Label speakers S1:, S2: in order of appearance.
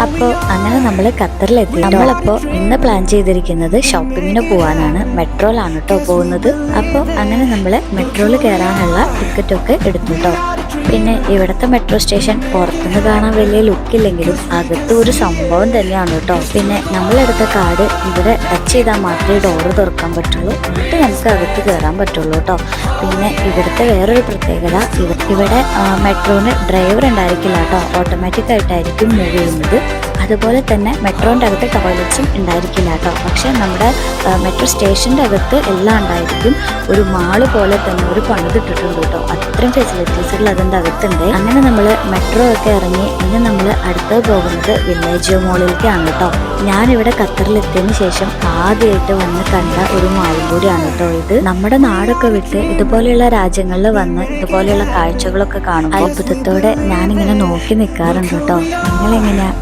S1: അപ്പോൾ അങ്ങനെ നമ്മൾ ഖത്തറിലെത്തി. നമ്മളിപ്പോൾ ഇന്ന് പ്ലാൻ ചെയ്തിരിക്കുന്നത് ഷോപ്പിങ്ങിന് പോകാനാണ്. മെട്രോയിലാണ് കേട്ടോ പോകുന്നത്. അപ്പോൾ അങ്ങനെ നമ്മൾ മെട്രോയിൽ കയറാനുള്ള ടിക്കറ്റൊക്കെ എടുത്തു കേട്ടോ. പിന്നെ ഇവിടുത്തെ മെട്രോ സ്റ്റേഷൻ പുറത്തുനിന്ന് കാണാൻ വലിയ ലുക്കില്ലെങ്കിലും അകത്ത് ഒരു സംഭവം തന്നെയാണ് കേട്ടോ. പിന്നെ നമ്മളെടുത്ത കാർഡ് ഇവിടെ ടച്ച് ചെയ്താൽ മാത്രമേ ഡോറ് തുറക്കാൻ പറ്റുള്ളൂ, എന്നിട്ട് നമുക്ക് അകത്ത് കയറാൻ പറ്റുള്ളൂ കേട്ടോ. പിന്നെ ഇവിടുത്തെ വേറൊരു പ്രത്യേകത, ഇവിടെ മെട്രോന് ഡ്രൈവർ ഉണ്ടായിരിക്കില്ല കേട്ടോ, ഓട്ടോമാറ്റിക് ആയിട്ടായിരിക്കും മൂവ് ചെയ്യുന്നത്. അതുപോലെ തന്നെ മെട്രോൻ്റെ അകത്ത് ടോയ്ലറ്റ്സും ഉണ്ടായിരിക്കില്ല കേട്ടോ. പക്ഷെ നമ്മുടെ മെട്രോ സ്റ്റേഷൻ്റെ അകത്ത് എല്ലാം ഉണ്ടായിരിക്കും. ഒരു മാള് പോലെ തന്നെ ഒരു പണിതിട്ടിട്ടുണ്ട് കേട്ടോ. അത്രയും ഫെസിലിറ്റീസുകൾ അതിൻ്റെ അകത്തുണ്ട്. അങ്ങനെ നമ്മൾ മെട്രോ ഒക്കെ ഇറങ്ങി ഇനി നമ്മൾ അടുത്തത് പോകുന്നത് വില്ലേജ് മോളിലേക്കാണ് കേട്ടോ. ഞാനിവിടെ ഖത്തറിലെത്തിയതിന് ശേഷം ആദ്യമായിട്ട് വന്ന് കണ്ട ഒരു മാളും കൂടിയാണ് കേട്ടോ ഇത്. നമ്മുടെ നാടൊക്കെ വിട്ട് ഇതുപോലെയുള്ള രാജ്യങ്ങളിൽ വന്ന് ഇതുപോലെയുള്ള കാഴ്ചകളൊക്കെ കാണുമ്പോൾ അത്ഭുതത്തോടെ ഞാനിങ്ങനെ നോക്കി നിൽക്കാറുണ്ട് കേട്ടോ. നിങ്ങളെങ്ങനെയാ?